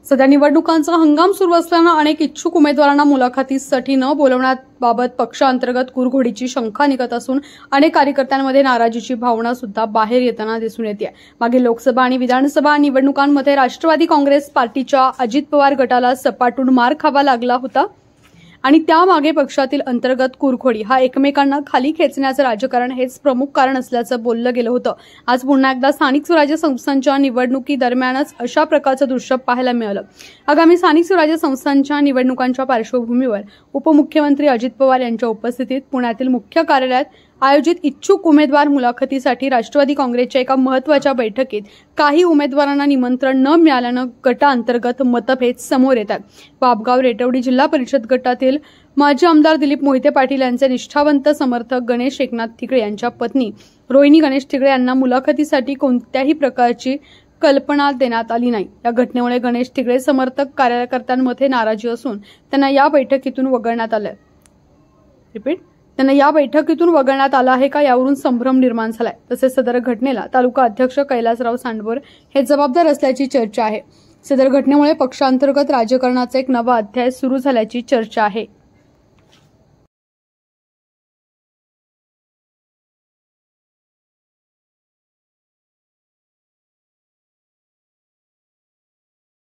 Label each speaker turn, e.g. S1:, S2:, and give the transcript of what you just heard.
S1: सध्या निवडणुकांचा हंगाम सुरू असल्यानं अनेक इच्छुक उमेदवारांना मुलाखतीसाठी न बोलवण्याबाबत पक्षांतर्गत कुरघोडीची शंका निघत असून अनेक कार्यकर्त्यांमध्ये नाराजीची भावना सुद्धा बाहेर येताना दिसून येते। मागील लोकसभा आणि विधानसभा निवडणुकांमध्ये राष्ट्रवादी काँग्रेस पार्टीच्या अजित पवार गटाला सपाटून मार खावा लागला होता आणि त्यामागे पक्षातील अंतर्गत कुरघोडी हा एकमेकांना खाली खेचण्याचं राजकारण हेच प्रमुख कारण असल्याचं बोललं गेलं होतं। आज पुन्हा एकदा स्थानिक स्वराज्य संस्थांच्या निवडणुकीदरम्यानच अशा प्रकारचं दृश्य पाहायला मिळालं। आगामी स्थानिक स्वराज्य संस्थांच्या निवडणुकांच्या पार्श्वभूमीवर उपमुख्यमंत्री अजित पवार यांच्या उपस्थितीत पुण्यातील मुख्य कार्यालयात आयोजित इच्छुक उमेदवार मुलाखतीसाठी राष्ट्रवादी काँग्रेसच्या एका महत्त्वाच्या बैठकीत काही उमेदवारांना निमंत्रण न मिळाल्यानं गटाअंतर्गत मतभेद समोर येतात। वापगाव रेटवडी जिल्हा परिषद गटातील माजी आमदार दिलीप मोहिते पाटील यांचे निष्ठावंत समर्थक गणेश एकनाथ ठिगळे यांच्या पत्नी रोहिणी गणेश ठिगळे यांना मुलाखतीसाठी कोणत्याही प्रकारची कल्पना देण्यात आली नाही। या घटनेमुळे गणेश ठिगळे समर्थक कार्यकर्त्यांमध्ये नाराजी असून त्यांना या बैठकीतून वगळण्यात आलं आहे का यावरून संभ्रम निर्माण झालाय। तसेच सदर घटनेला तालुका अध्यक्ष कैलासराव सांडवर हे जबाबदार असल्याची चर्चा आहे। सदर घटनेमुळे पक्षांतर्गत राजकारणाचा एक नवा अध्याय सुरू झाल्याची चर्चा आहे।